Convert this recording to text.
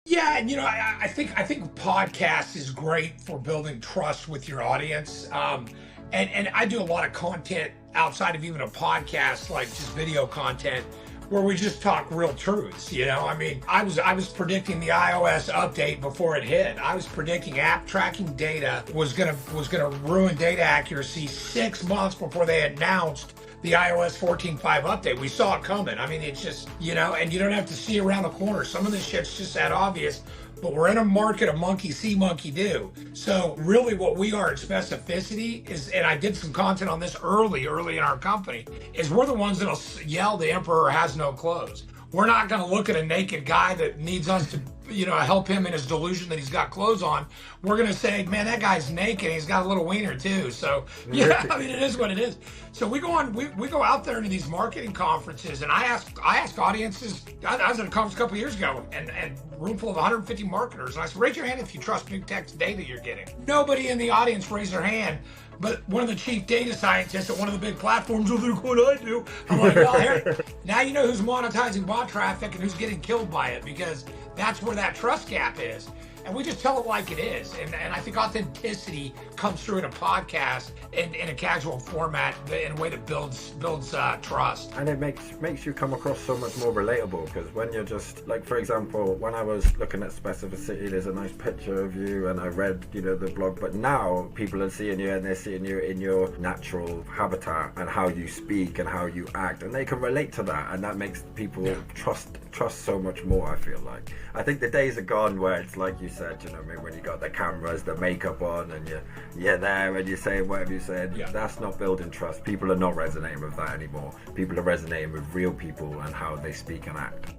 Yeah, and I think podcast is great for building trust with your audience. And I do a lot of content outside of even a podcast, like just video content, where we just talk real truths. I mean, I was predicting the iOS update before it hit. I was predicting app tracking data was gonna ruin data accuracy 6 months before they announced the iOS 14.5 update. We saw it coming. I mean, it's just, and you don't have to see around the corner. Some of this shit's just that obvious, but we're in a market of monkey see, monkey do. So really what we are at Specificity is, and I did some content on this early in our company, is we're the ones that'll yell the emperor has no clothes. We're not going to look at a naked guy that needs us to, help him in his delusion that he's got clothes on. We're going to say, man, that guy's naked. He's got a little wiener too. So yeah, I mean, it is what it is. So we go out there into these marketing conferences, and I ask audiences. I was at a conference a couple years ago, and room full of 150 marketers, and I said, raise your hand if you trust new text data you're getting. Nobody in the audience raised their hand. But one of the chief data scientists at one of the big platforms, oh, look what I do. I'm like, well, here, now you know who's monetizing bot traffic and who's getting killed by it, because that's where that trust gap is. And we just tell it like it is. And I think authenticity comes through in a podcast in a casual format in a way that builds trust. And it makes you come across so much more relatable, because when you're just, like, for example, when I was looking at Specificity, there's a nice picture of you, and I read, the blog, but now people are seeing you, and they're seeing you in your natural habitat and how you speak and how you act, and they can relate to that, and that makes people trust so much more, I feel like. I think the days are gone where it's like you said, when you got the cameras, the makeup on, and you're there and you're saying whatever you said. Yeah. That's not building trust. People are not resonating with that anymore. People are resonating with real people and how they speak and act.